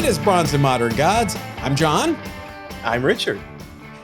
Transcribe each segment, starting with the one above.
It is Bronze and Modern Gods. I'm John. I'm Richard.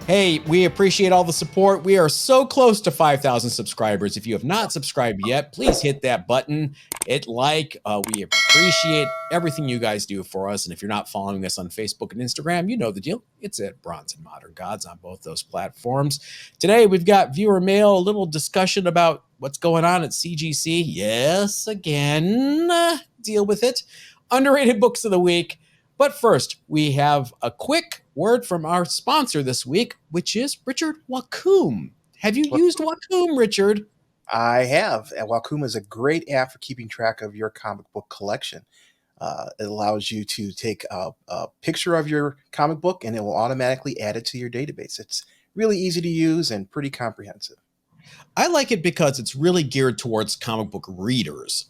Hey, we appreciate all the support. We are so close to 5,000 subscribers. If you have not subscribed yet, please hit that button, hit like. We appreciate everything you guys do for us. And if you're not following us on Facebook and Instagram, you know the deal. It's at Bronze and Modern Gods on both those platforms. Today, we've got viewer mail, a little discussion about what's going on at CGC. Yes, again, deal with it. Underrated books of the week. But first, we have a quick word from our sponsor this week, which is Richard Wacom. Have you used Wacom, Richard? I have. And Wacom is a great app for keeping track of your comic book collection. It allows you to take a picture of your comic book and it will automatically add it to your database. It's really easy to use and pretty comprehensive. I like it because it's really geared towards comic book readers.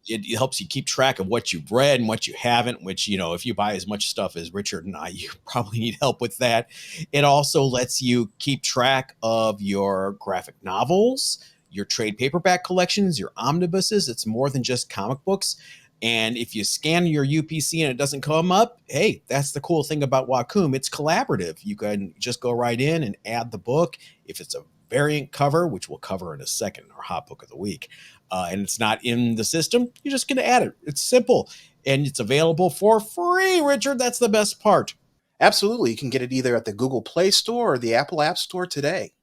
It helps you keep track of what you've read and what you haven't, which, you know, if you buy as much stuff as Richard and I, you probably need help with that. It also lets you keep track of your graphic novels, your trade paperback collections, your omnibuses. It's more than just comic books. And if you scan your UPC and it doesn't come up, hey, that's the cool thing about Wacom. It's collaborative. You can just go right in and add the book. If it's a variant cover, which we'll cover in a second, our hot book of the week, and it's not in the system, you're just going to add it. It's simple, and it's available for free, Richard. That's the best part. Absolutely. You can get it either at the Google Play Store or the Apple App Store today.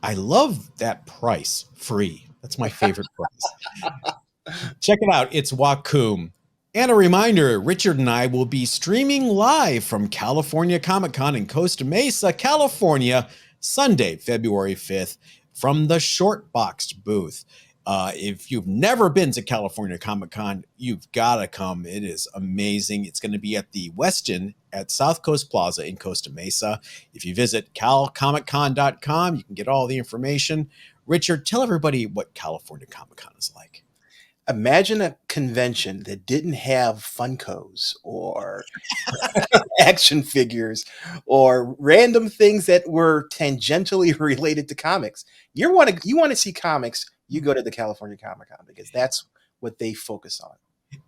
I love that price, free. That's my favorite price. Check it out. It's Wacom. And a reminder, Richard and I will be streaming live from California Comic-Con in Costa Mesa, California, Sunday, February 5th, from the Short Boxed booth. If you've never been to California Comic-Con, you've got to come. It is amazing. It's going to be at the Westin at South Coast Plaza in Costa Mesa. If you visit calcomiccon.com, you can get all the information. Richard, tell everybody what California Comic-Con is like. Imagine a convention that didn't have Funkos or action figures or random things that were tangentially related to comics. You want to see comics, you go to the California Comic-Con because that's what they focus on.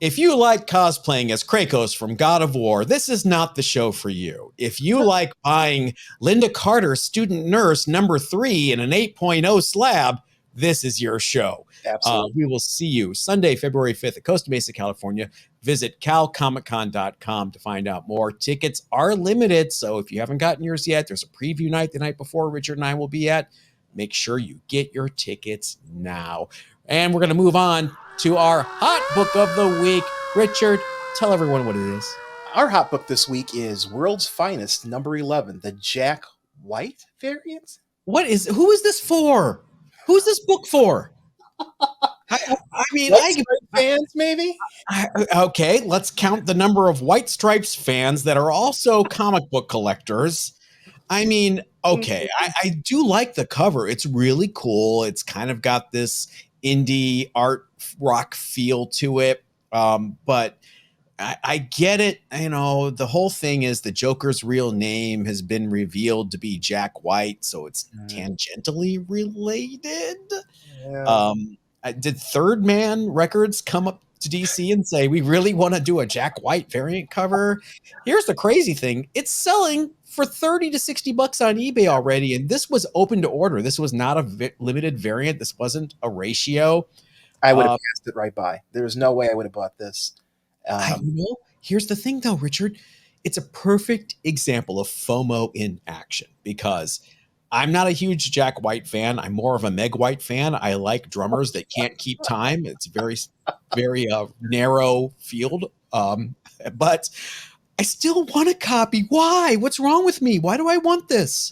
If you like cosplaying as Kratos from God of War, this is not the show for you. If you like buying Linda Carter Student Nurse #3 in an 8.0 slab, this is your show. Absolutely. We will see you Sunday, February 5th at Costa Mesa, California. Visit calcomiccon.com to find out more. Tickets are limited, so if you haven't gotten yours yet, there's a preview night the night before Richard and I will be at. Make sure you get your tickets now. And we're going to move on to our hot book of the week. Richard, tell everyone what it is. Our hot book this week is World's Finest, #11, the Jack White variant. Who is this for? Who's this book for? I mean, fans maybe. Okay, let's count the number of White Stripes fans that are also comic book collectors. I mean, okay, I do like the cover. It's really cool. It's kind of got this indie art rock feel to it, but I get it. You know, the whole thing is the Joker's real name has been revealed to be Jack White, so it's tangentially related. Yeah. Did Third Man Records come up to DC and say, we really want to do a Jack White variant cover? Here's the crazy thing. It's selling for $30 to $60 on eBay already, and this was open to order. This was not a limited variant. This wasn't a ratio. I would have passed it right by. There was no way I would have bought this. Here's the thing, though, Richard. It's a perfect example of FOMO in action because I'm not a huge Jack White fan. I'm more of a Meg White fan. I like drummers that can't keep time. It's very, very narrow field. But I still want a copy. Why? What's wrong with me? Why do I want this?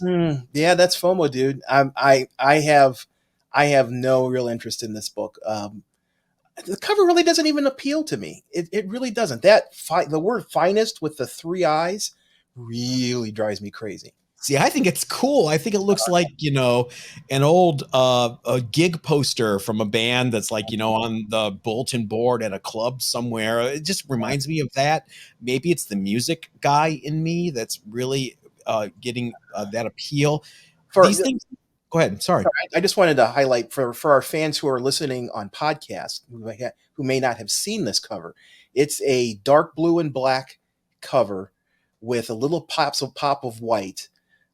Yeah, that's FOMO, dude. I have no real interest in this book. The cover really doesn't even appeal to me. It really doesn't. The word finest with the 3 eyes really drives me crazy. See, I think it's cool. I think it looks like, you know, an old a gig poster from a band that's like, you know, on the bulletin board at a club somewhere. It just reminds me of that. Maybe it's the music guy in me that's really getting that appeal. These things. Go ahead. Sorry. I just wanted to highlight for our fans who are listening on podcasts who may not have seen this cover. It's a dark blue and black cover with a little pop of white,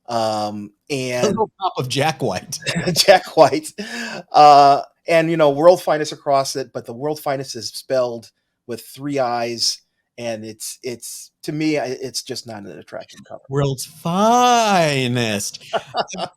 A and little pop of Jack White. Jack White, and World Finest across it, but the World Finest is spelled with three I's, and it's to me, it's just not an attractive cover. World's finest.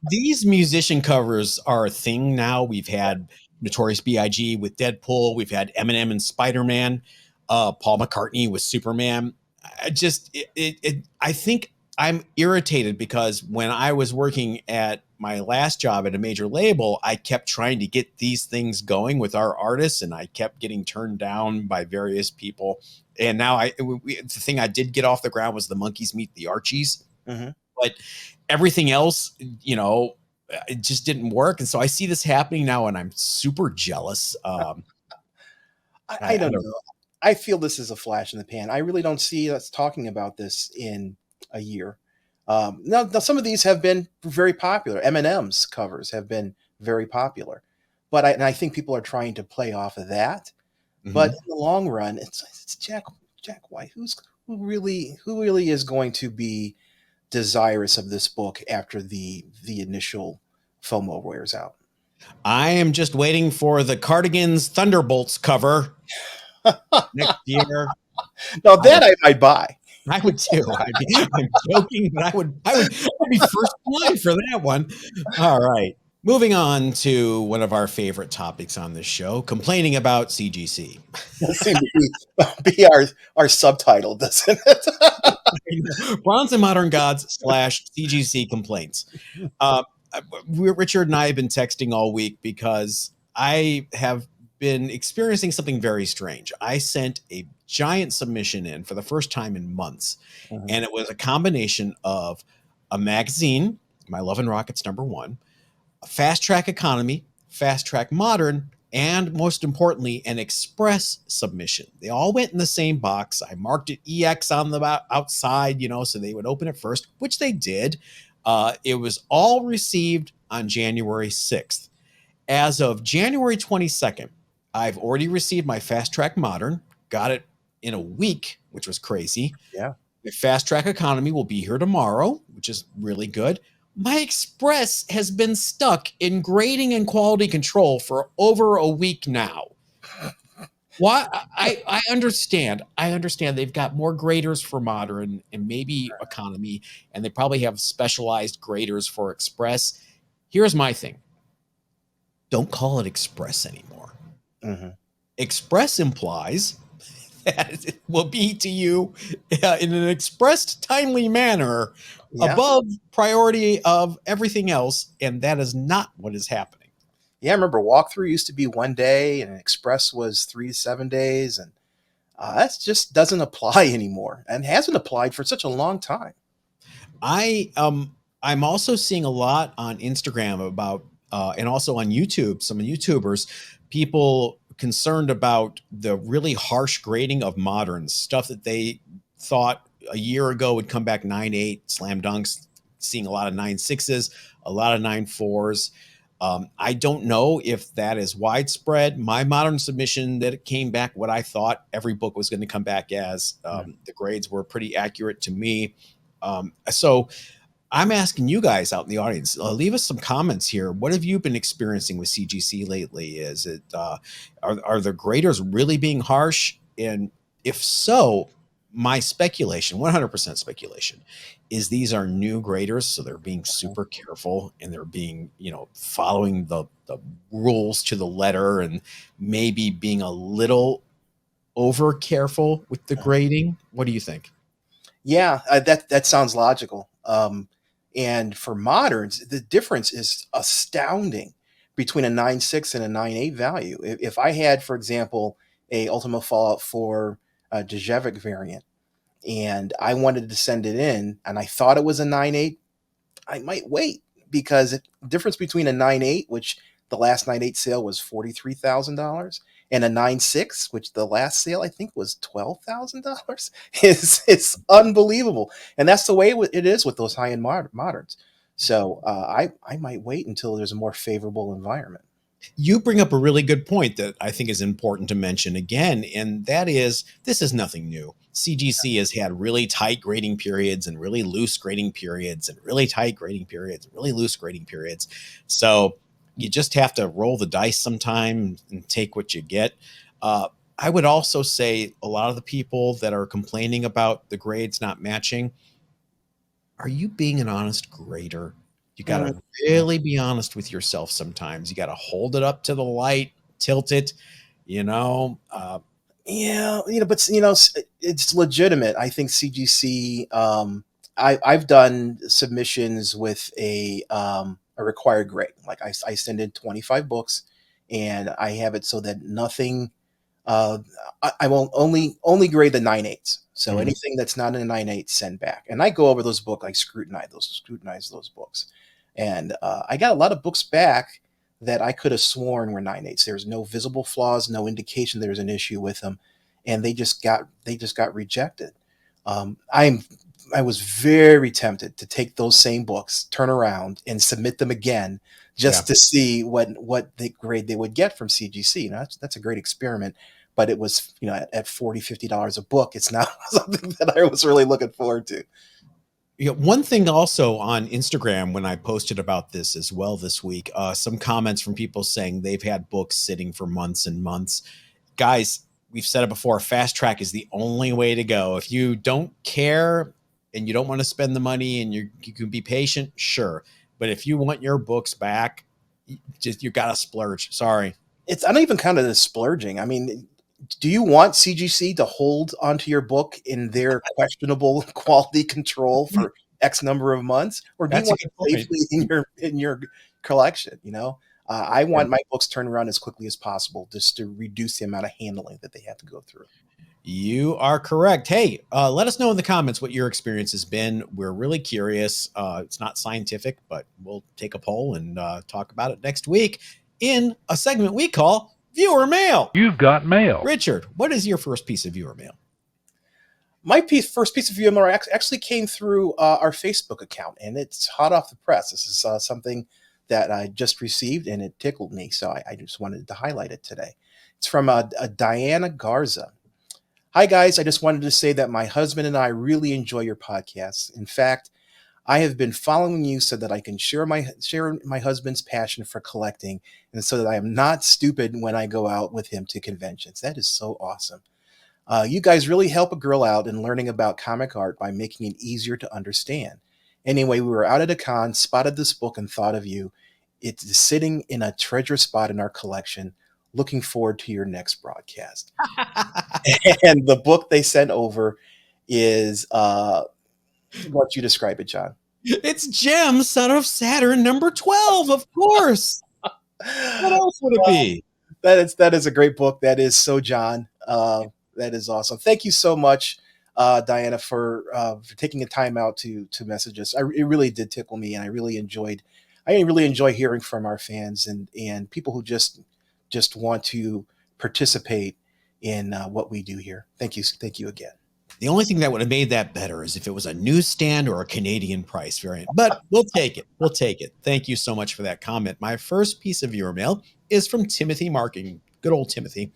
These musician covers are a thing now. We've had Notorious B.I.G. with Deadpool. We've had Eminem and Spider-Man. Paul McCartney with Superman. I think I'm irritated because when I was working at my last job at a major label, I kept trying to get these things going with our artists, and I kept getting turned down by various people. And now the thing I did get off the ground was the Monkeys Meet the Archies, Mm-hmm. but everything else, it just didn't work. And so I see this happening now, and I'm super jealous. I don't know. I feel this is a flash in the pan. I really don't see us talking about this in a year. Now, some of these have been very popular. Eminem's covers have been very popular, but I think people are trying to play off of that. But Mhm. in the long run, it's Jack White. Who really is going to be desirous of this book after the initial FOMO wears out? I am just waiting for the Cardigans Thunderbolts cover next year. Now I would, that I might buy. I would too. I'm joking, but I'd be first in line for that one. All right. Moving on to one of our favorite topics on this show, complaining about CGC. That seemed to be our subtitle, doesn't it? Bronze and Modern Gods / CGC complaints. Uh, Richard and I have been texting all week because I have been experiencing something very strange. I sent a giant submission in for the first time in months, Mhm. and it was a combination of a magazine, My Love and Rockets #1, a Fast Track Economy, Fast Track Modern, and most importantly, an express submission. They all went in the same box. I marked it EX on the outside, so they would open it first, which they did. It was all received on January 6th. As of January 22nd, I've already received my Fast Track Modern, got it in a week, which was crazy. Yeah. The Fast Track Economy will be here tomorrow, which is really good. My Express has been stuck in grading and quality control for over a week now. Why? I understand. I understand they've got more graders for modern and maybe economy, and they probably have specialized graders for Express. Here's my thing. Don't call it Express anymore. Hmm. Express implies that it will be to you in an expressed timely manner Yeah. above priority of everything else, and that is not what is happening. Yeah. I remember walkthrough used to be 1 day, and express was 3 to 7 days, and that just doesn't apply anymore, and hasn't applied for such a long time. I'm also seeing a lot on Instagram about and also on YouTube, some YouTubers, people concerned about the really harsh grading of moderns, stuff that they thought a year ago would come back 9.8 slam dunks, seeing a lot of 9.6s, a lot of 9.4s. I don't know if that is widespread. My modern submission that it came back what I thought every book was going to come back as. Mm. The grades were pretty accurate to me. So I'm asking you guys out in the audience, leave us some comments here. What have you been experiencing with CGC lately? Is it are the graders really being harsh? And if so, my speculation, 100% speculation, is these are new graders, so they're being super careful and they're being, following the rules to the letter and maybe being a little over careful with the grading. What do you think? Yeah, that sounds logical. And for moderns, the difference is astounding between a 9.6 and a 9.8 value. If I had, for example, a Ultima Fallout 4 Djevik variant, and I wanted to send it in, and I thought it was a 9.8, I might wait, because the difference between a 9.8, which the last 9.8 sale was $43,000, and a 9.6, which the last sale I think was $12,000, is it's unbelievable. And that's the way it is with those high end moderns. So I might wait until there's a more favorable environment. You bring up a really good point that I think is important to mention again, and that is this is nothing new. CGC has had really tight grading periods and really loose grading periods and really tight grading periods and really loose grading periods. So you just have to roll the dice sometime and take what you get. I would also say a lot of the people that are complaining about the grades not matching, are you being an honest grader? You got Mm, to really be honest with yourself sometimes. You got to hold it up to the light, tilt it, you know. yeah, but it's legitimate. I think CGC. I've done submissions with a required grade. Like I send in 25 books, and I have it so that nothing. Uh, I will only grade the 9/8. So Mhm. anything that's not in a 9/8, send back. And I go over those books, like scrutinize those books, and I got a lot of books back that I could have sworn were 9/8. There's no visible flaws, no indication there's an issue with them, and they just got rejected. I was very tempted to take those same books, turn around, and submit them again Yeah. just to see what the grade they would get from CGC. That's a great experiment, but it was at 40 $50 a book. It's not something that I was really looking forward to. Yeah, one thing also on Instagram when I posted about this as well this week, some comments from people saying they've had books sitting for months and months. Guys, we've said it before, fast track is the only way to go. If you don't care and you don't want to spend the money and you can be patient, sure. But if you want your books back, you got to splurge. Sorry. It's not even kind of the splurging. I mean, do you want CGC to hold onto your book in their questionable quality control for X number of months, or do you That's a want good it point. safely in your collection? I Yeah. want my books turned around as quickly as possible, just to reduce the amount of handling that they have to go through. You are correct. Hey, let us know in the comments what your experience has been. We're really curious. It's not scientific, but we'll take a poll and talk about it next week in a segment we call Viewer Mail. You've got mail. Richard, what is your first piece of viewer mail? My first piece of VMware actually came through our Facebook account, and it's hot off the press. This is something that I just received, and it tickled me, so I just wanted to highlight it today. It's from a Diana Garza. Hi, guys. I just wanted to say that my husband and I really enjoy your podcasts. In fact, I have been following you so that I can share my husband's passion for collecting, and so that I am not stupid when I go out with him to conventions. That is so awesome. You guys really help a girl out in learning about comic art by making it easier to understand. Anyway, we were out at a con, spotted this book, and thought of you. It's sitting in a treasure spot in our collection. Looking forward to your next broadcast. And the book they sent over is what you describe it, John. It's Gem, Son of Saturn, number 12, of course. What else would it be? That is a great book. That is so John. That is awesome. Thank you so much, Diana, for taking the time out to message us. It really did tickle me, and I really enjoy hearing from our fans and people who just want to participate in what we do here. Thank you again. The only thing that would have made that better is if it was a newsstand or a Canadian price variant, but we'll take it. We'll take it. Thank you so much for that comment. My first piece of viewer mail is from Timothy Marking, good old Timothy,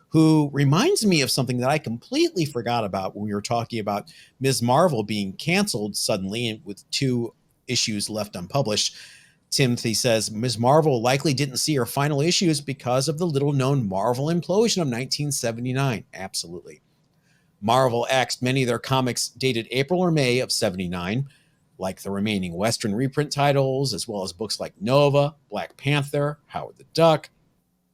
who reminds me of something that I completely forgot about when we were talking about Ms. Marvel being canceled suddenly with 2 issues left unpublished. Timothy says Ms. Marvel likely didn't see her final issues because of the little known Marvel Implosion of 1979. Absolutely. Marvel axed many of their comics dated April or May of 79, like the remaining Western reprint titles, as well as books like Nova, Black Panther, Howard the Duck.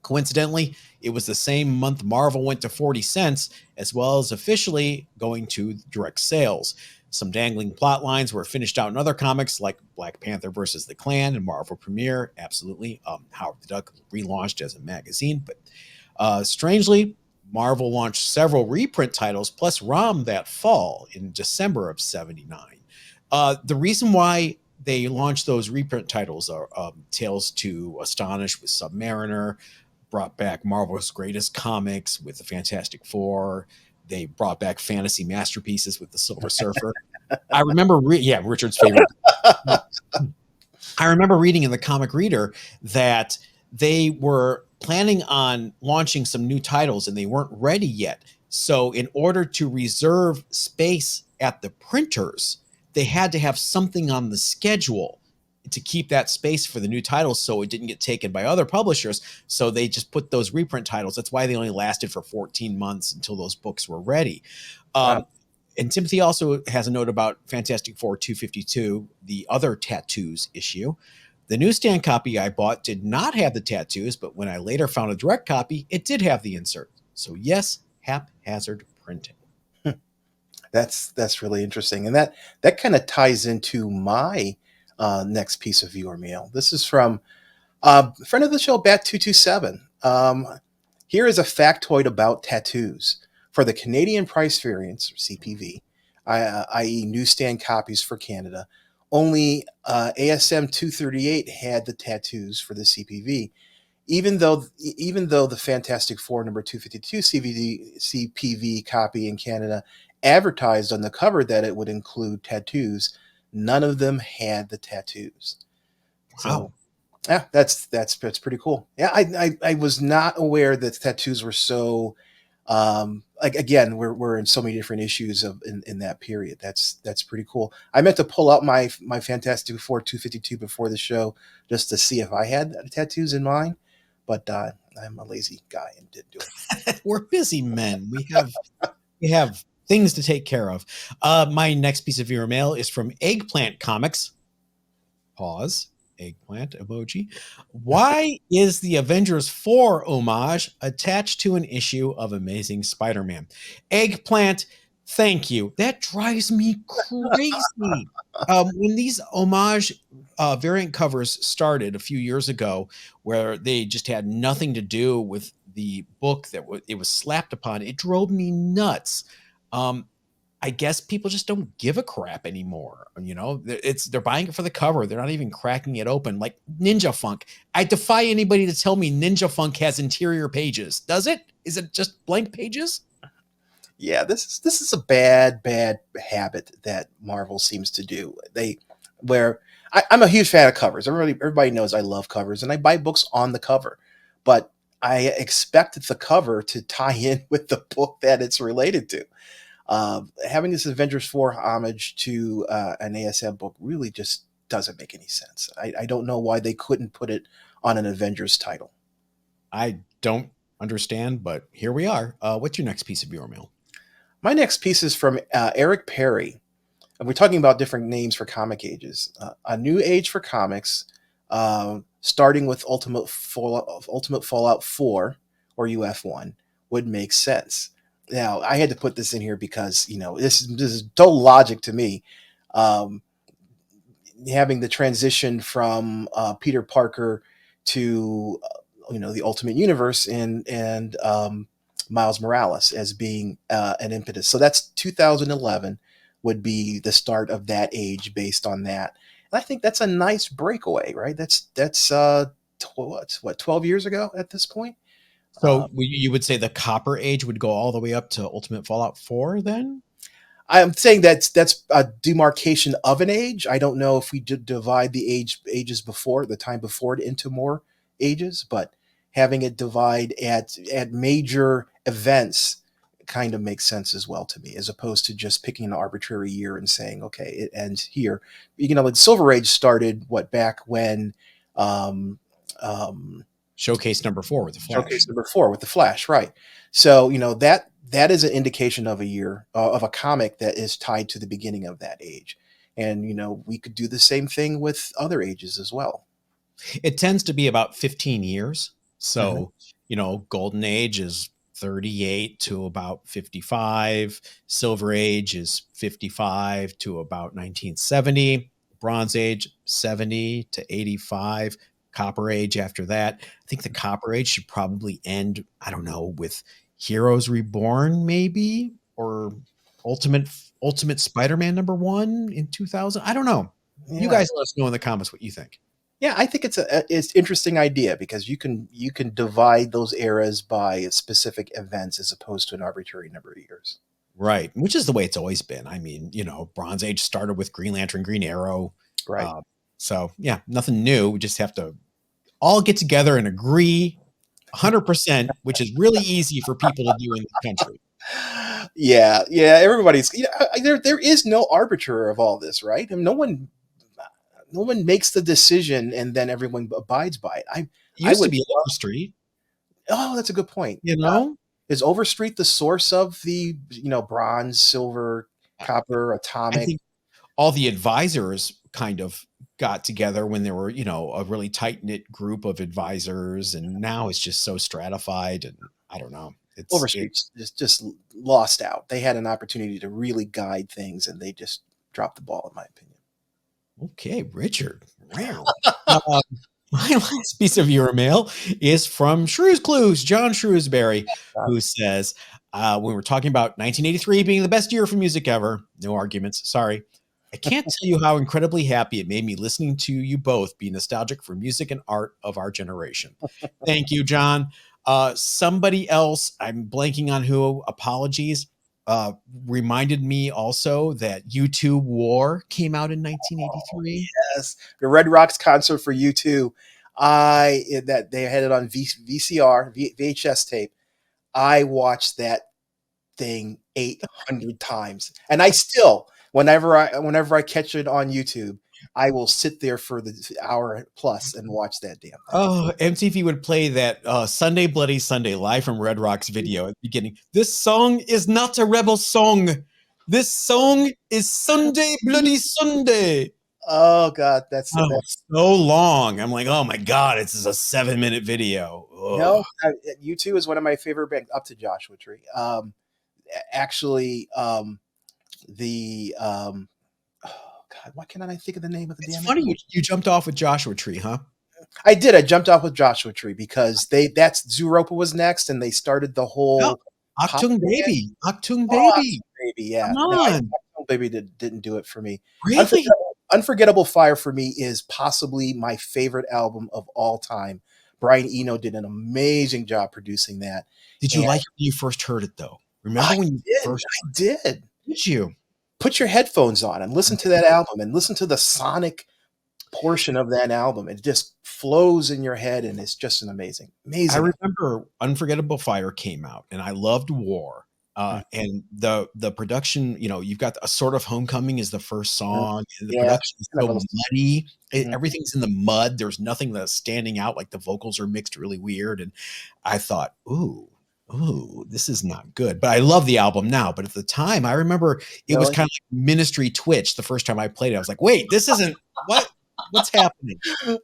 Coincidentally, it was the same month Marvel went to 40 cents, as well as officially going to direct sales. Some dangling plot lines were finished out in other comics like Black Panther versus the Klan and Marvel Premiere. Absolutely. Howard the Duck relaunched as a magazine, but strangely, Marvel launched several reprint titles plus ROM that fall in December of 79. The reason why they launched those reprint titles are Tales to Astonish with Submariner, brought back Marvel's Greatest Comics with the Fantastic Four. They brought back fantasy masterpieces with the Silver Surfer. I remember, Richard's favorite. I remember reading in the Comic Reader that they were planning on launching some new titles and they weren't ready yet. So, in order to reserve space at the printers, they had to have something on the schedule to keep that space for the new titles so it didn't get taken by other publishers. So, they just put those reprint titles. That's why they only lasted for 14 months until those books were ready. Wow. And Timothy also has a note about Fantastic Four 252, the other tattoos issue. The newsstand copy I bought did not have the tattoos, but when I later found a direct copy, it did have the insert. So yes, haphazard printing. That's really interesting, and that kind of ties into my next piece of viewer mail. This is from friend of the show, Bat227. Here is a factoid about tattoos. For the Canadian price variants, or CPV, i.e., newsstand copies for Canada, only ASM 238 had the tattoos for the CPV. Even though the Fantastic Four number 252 CPV copy in Canada advertised on the cover that it would include tattoos, none of them had the tattoos. Wow. So yeah, that's pretty cool. Yeah, I was not aware that tattoos were so like, again, we're in so many different issues in that period. That's pretty cool. I meant to pull out my Fantastic Four 252 before the show just to see if I had tattoos in mine, but I'm a lazy guy and didn't do it. We're busy men. We have things to take care of. My next piece of viewer mail is from Eggplant Comics. Pause. Eggplant emoji. Why is the Avengers 4 homage attached to an issue of Amazing Spider-Man? Eggplant, thank you. That drives me crazy. When these homage variant covers started a few years ago, where they just had nothing to do with the book that it was slapped upon, it drove me nuts. I guess people just don't give a crap anymore. They're buying it for the cover. They're not even cracking it open. Like Ninja Funk. I defy anybody to tell me Ninja Funk has interior pages. Does it? Is it just blank pages? Yeah, this is a bad habit that Marvel seems to do. I'm a huge fan of covers. Everybody knows I love covers, and I buy books on the cover, but I expect the cover to tie in with the book that it's related to. Having this Avengers 4 homage to an ASM book really just doesn't make any sense. I don't know why they couldn't put it on an Avengers title. I don't understand, but here we are. What's your next piece of viewer mail? My next piece is from Eric Perry. And we're talking about different names for comic ages. A new age for comics, starting with Ultimate Fallout 4 or UF1 would make sense. Now, I had to put this in here because, this is total logic to me. Having the transition from Peter Parker to, the Ultimate Universe and Miles Morales as being an impetus. So that's 2011 would be the start of that age based on that. And I think that's a nice breakaway, right? That's 12 years ago at this point. So you would say the Copper Age would go all the way up to Ultimate Fallout 4 then? I'm saying that's a demarcation of an age. I don't know if we divide the ages before the time before it into more ages, but having it divide at major events kind of makes sense as well to me, as opposed to just picking an arbitrary year and saying, okay, it ends here. Like Silver Age started back when Showcase number 4 with the Flash. Showcase number 4 with the Flash, right? So that is an indication of a year of a comic that is tied to the beginning of that age, and we could do the same thing with other ages as well. It tends to be about 15 years. So, Golden Age is 38 to about 55. Silver Age is 55 to about 1970. Bronze Age, 70 to 85. Copper Age after that. I think the Copper Age should probably end, I don't know, with Heroes Reborn, maybe, or Ultimate Spider-Man #1 in 2000. I don't know. Yeah. You guys let us know in the comments what you think. Yeah, I think it's an interesting idea because you can divide those eras by specific events as opposed to an arbitrary number of years. Right, which is the way it's always been. I mean, Bronze Age started with Green Lantern, Green Arrow. Right. So yeah, nothing new. We just have to all get together and agree 100%, which is really easy for people to do in this country. Yeah, yeah. Everybody's there is no arbiter of all this, right? And no one makes the decision and then everyone abides by it. It I used to would be love. Overstreet, Oh, that's a good point. you know? Is Overstreet the source of the bronze, silver, copper, I atomic? think all the advisors kind of got together when there were, a really tight knit group of advisors, and now it's just so stratified, and I don't know. It Overstreet's just lost out. They had an opportunity to really guide things, and they just dropped the ball, in my opinion. Okay, Richard. Wow. Uh, my last piece of your mail is from Shrews Clues, John Shrewsbury, who says, when we're talking about 1983 being the best year for music ever, no arguments, sorry. I can't tell you how incredibly happy it made me listening to you both be nostalgic for music and art of our generation. Thank you, John. Somebody else, I'm blanking on who, apologies, uh, reminded me also that U2 War came out in Oh, 1983. yes, the Red Rocks concert for U2. That they had it on VCR, VHS tape. I watched that thing 800 times, and I still, whenever I catch it on YouTube, I will sit there for the hour plus and watch that damn thing. Oh, MTV would play that Sunday Bloody Sunday live from Red Rock's video at the beginning. This song is not a rebel song. This song is Sunday Bloody Sunday. Oh God, that's Oh, that. so long. I'm like, oh my God, this is a 7-minute video. No, Ugh. U2 is one of my favorite bands, up to Joshua Tree. Actually, the oh God, why can't I think of the name of the It's damn funny album? you jumped off with Joshua Tree, huh? I did. I jumped off with Joshua Tree because that's Zooropa was next, and they started the No. whole pop Achtung band. Baby. Achtung Oh, Baby. Baby, yeah. Come No, on. Baby didn't do it for me. Really? Unforgettable Fire for me is possibly my favorite album of all time. Brian Eno did an amazing job producing that, Did you and like it when you first heard it though? I Remember when you did. first I did. did you? Put your headphones on and listen to that album and listen to the sonic portion of that album. It just flows in your head, and it's just an I amazing. remember Unforgettable Fire came out, and I loved War. Mhm, And the production, you've got A Sort of Homecoming is the first mhm. song, and the Yeah, production is kind of so a muddy. mhm. Everything's in the mud. There's nothing that's standing out. Like the vocals are mixed really weird. And I thought, ooh, this is not good. But I love the album now. But at the time, I remember it was Really? kind of like Ministry Twitch the first time I played it. I was like, wait, this isn't what's happening?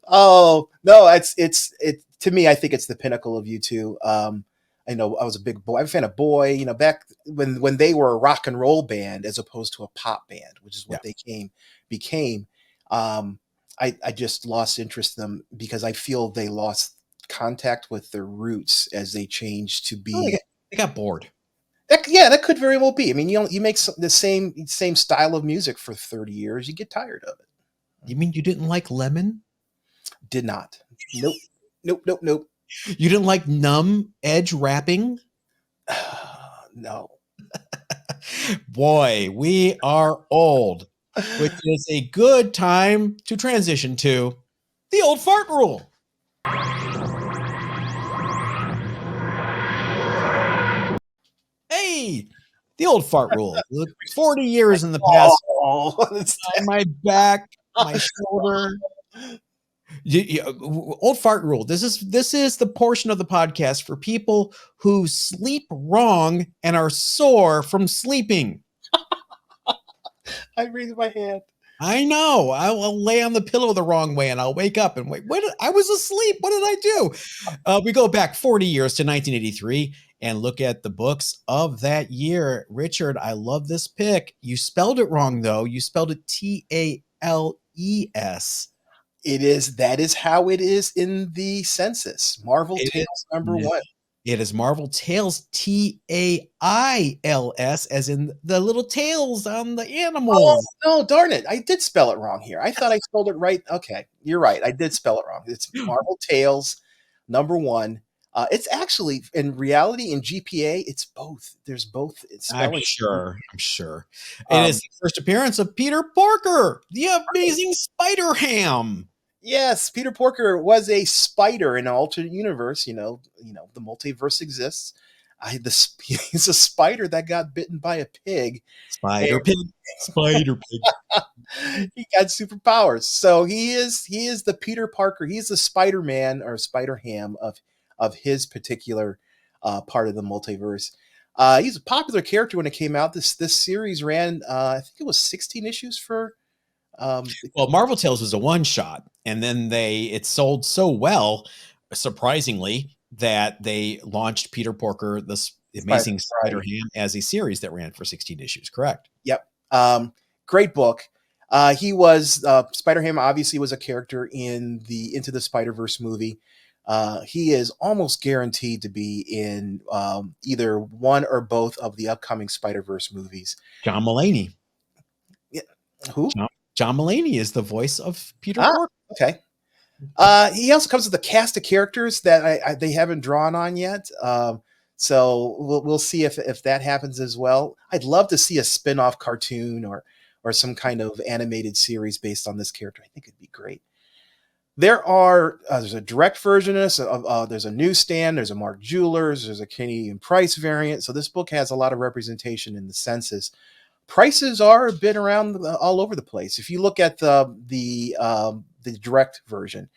Oh, no, it to me, I think it's the pinnacle of U2. I know I was a big boy. I'm a fan of Boy, back when they were a rock and roll band as opposed to a pop band, which is Yeah. what they became. Um, I just lost interest in them because I feel they lost contact with their roots as they changed to Oh, be. they got bored. Yeah, that could very well be. I mean, you make the same style of music for 30 years, you get tired of it. You mean you didn't like Lemon? Did not. Nope. Nope. Nope. Nope. You didn't like Numb Edge rapping? No. Boy, we are old, which is a good time to transition to the old fart rule. Hey, the old fart rule. Look, 40 years in the past Oh, on my back, my shoulder. Old fart rule. This is the portion of the podcast for people who sleep wrong and are sore from sleeping. I raised my hand. I know. I will lay on the pillow the wrong way and I'll wake up and wait. I was asleep. What did I do? We go back 40 years to 1983 and look at the books of that year. Richard, I love this pick. You spelled it wrong, though. You spelled it Tales. That is how it is in the census. Marvel It Tales number is, one. it is Marvel Tales, Tails, as in the little tails on the Oh, animals. no, darn it. I did spell it wrong here. I thought I spelled it right. Okay, you're right. I did spell it wrong. It's Marvel Tales number one. It's actually, in reality, in GPA, it's both. There's both I'm spelling. sure. I'm sure. It is Um, the first appearance of Peter Porker, the amazing Spider Ham. Yes, Peter Porker was a spider in an alternate universe. The multiverse exists. He's a spider that got bitten by a pig, Spider Pig. Spider Pig. he got superpowers. So he is the Peter Parker. He's the Spider Man or Spider Ham of his particular part of the multiverse. He's a popular character when it came out. This series ran, I think it was 16 issues for. Um, Well, Marvel Tales was a one shot, and then it sold so well, surprisingly, that they launched Peter Porker, this Spider, amazing right. Spider Ham, as a series that ran for 16 issues. Correct. Yep. Great book. He was Spider Ham. Obviously, was a character in the Into the Spider Verse movie. He is almost guaranteed to be in either one or both of the upcoming Spider Verse movies. John Mulaney. Yeah. Who? John Mulaney is the voice of Peter Ah, Porker. okay. He also comes with a cast of characters that they haven't drawn on yet. So we'll see if that happens as well. I'd love to see a spin-off cartoon or some kind of animated series based on this character. I think it'd be great. There's a direct version of this. There's a newsstand. There's a Mark Jewelers. There's a Canadian Price variant. So this book has a lot of representation in the census. Prices are a bit around all over the place. If you look at the direct version,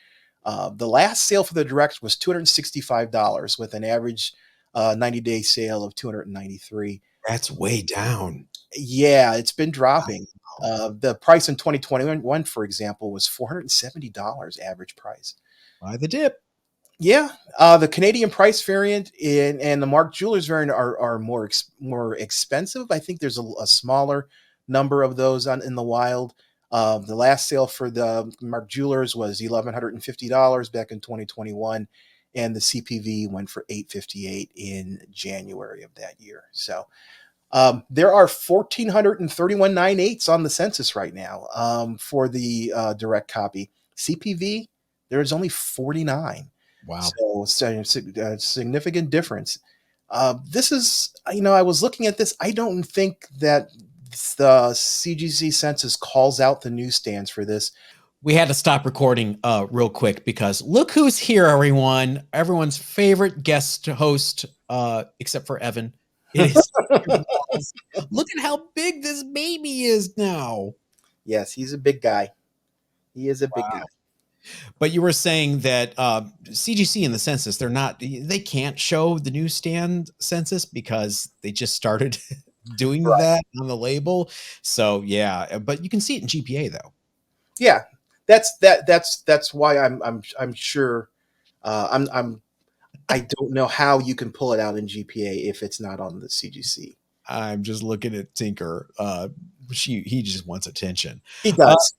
the last sale for the direct was $265 with an average 90-day sale of $293. That's way down. Yeah, it's been dropping. Wow. The price in 2021, for example, was $470 average price. Buy the dip. Yeah, the Canadian Price variant and the Mark Jewelers variant are more expensive. I think there's a smaller number of those in the wild. The last sale for the Mark Jewelers was $1,150 back in 2021, and the CPV went for $858 in January of that year. So there are 1,431 9/8s on the census right now for the direct copy. CPV, there's only 49. Wow. So, significant difference. This is, I was looking at this. I don't think that the CGC census calls out the newsstands for this. We had to stop recording real quick because look who's here, everyone. Everyone's favorite guest host, except for Evan. It is. Look at how big this baby is now. Yes, he's a big guy. He is a big guy. But you were saying that CGC and the census, they can't show the newsstand census because they just started doing that on the label. So yeah, but you can see it in GPA though. Yeah, that's why I'm sure. I don't know how you can pull it out in GPA if it's not on the CGC. I'm just looking at Tinker. He just wants attention. He does.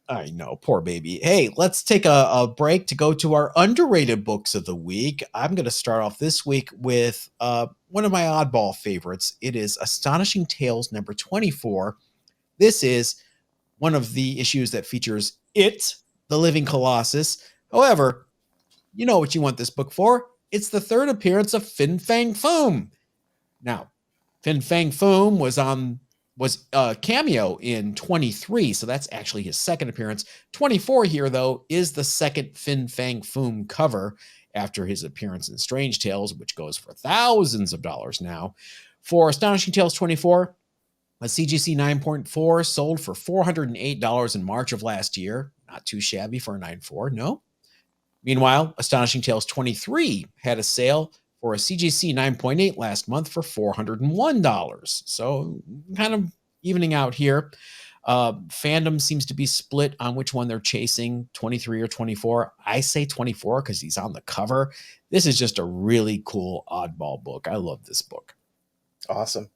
I know, poor baby. Hey, let's take a break to go to our underrated books of the week. I'm going to start off this week with one of my oddball favorites. It is Astonishing Tales number 24. This is one of the issues that features It, the Living Colossus. However, you know what you want this book for. It's the third appearance of Fin Fang Foom. Now, Fin Fang Foom was a cameo in 23, so that's actually his second appearance. 24 here, though, is the second Fin Fang Foom cover after his appearance in Strange Tales, which goes for thousands of dollars now. For Astonishing Tales 24, a CGC 9.4 sold for $408 in March of last year. Not too shabby for a 9.4, no. Meanwhile, Astonishing Tales 23 had a sale for a CGC 9.8 last month for $401. So kind of evening out here. Fandom seems to be split on which one they're chasing, 23 or 24. I say 24 because he's on the cover. This is just a really cool oddball book. I love this book. Awesome.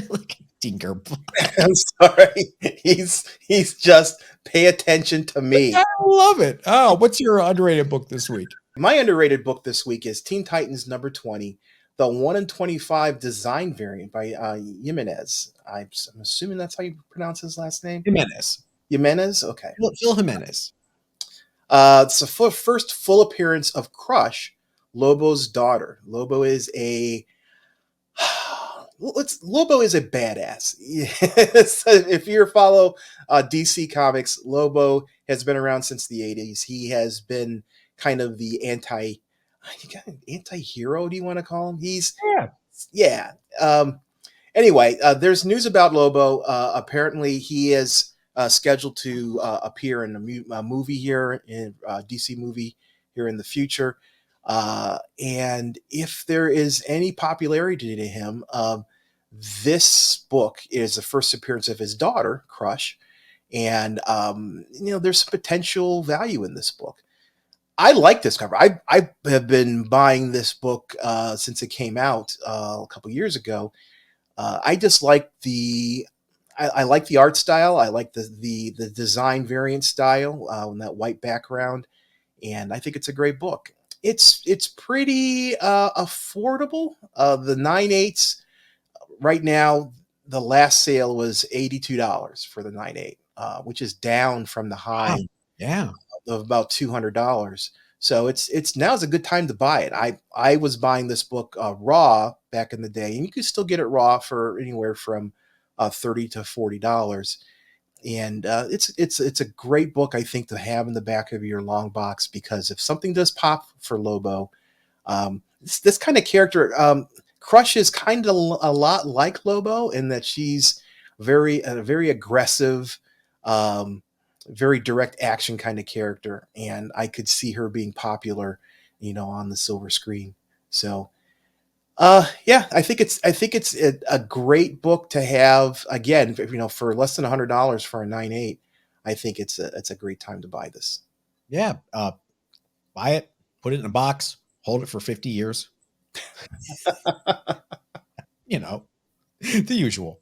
Look at Tinker. I'm sorry. He's just pay attention to me. I love it. Oh, what's your underrated book this week? My underrated book this week is Teen Titans number 20, the 1 in 25 design variant by Jimenez. I'm assuming that's how you pronounce his last name. Jimenez. Okay. Phil Jimenez. It's the first full appearance of Crush, Lobo's daughter. Lobo is a Lobo is a badass. Yes. If you follow DC Comics, Lobo has been around since the 80s. He has been kind of the anti-hero, do you want to call him? He's Yeah. yeah. Anyway, there's news about Lobo. Apparently, he is scheduled to appear in a movie here, in DC movie here in the future. And if there is any popularity to him, this book is the first appearance of his daughter, Crush, and there's potential value in this book. I like this cover. I have been buying this book since it came out a couple years ago. I just like I like the art style. I like the design variant style on that white background, and I think it's a great book. It's pretty affordable. The 9/8 right now, the last sale was $82 for the 9/8, which is down from the Wow. high Yeah. of about $200. So it's now's a good time to buy it. I was buying this book raw back in the day, and you can still get it raw for anywhere from $30 to $40. And it's a great book, I think, to have in the back of your long box, because if something does pop for Lobo, this kind of character, Crush is kind of a lot like Lobo in that she's very aggressive, um, very direct action kind of character, and I could see her being popular, on the silver screen. So, yeah, I think it's a great book to have. Again, for less than $100 for a 9/8, I think it's a great time to buy this. Yeah. Buy it, put it in a box, hold it for 50 years. The usual.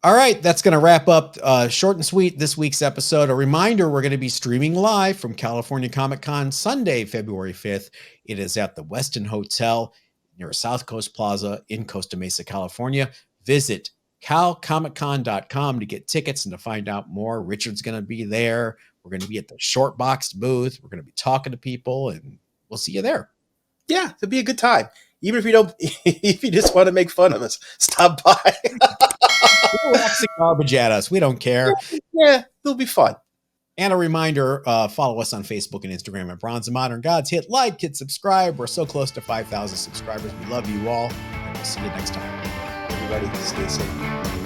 All right, that's going to wrap up short and sweet this week's episode. A reminder, we're going to be streaming live from California Comic Con Sunday, February 5th. It is at the Westin Hotel near South Coast Plaza in Costa Mesa, California. Visit calcomiccon.com to get tickets and to find out more. Richard's going to be there. We're going to be at the short boxed booth. We're going to be talking to people, and we'll see you there. Yeah, it'll be a good time. Even if you don't, if you just want to make fun of us, stop by. Waxing garbage at us. We don't care. Yeah, it'll be fun. And a reminder, follow us on Facebook and Instagram at Bronze and Modern Gods. Hit like, hit subscribe. We're so close to 5,000 subscribers. We love you all, and we'll see you next time. Everybody, stay safe.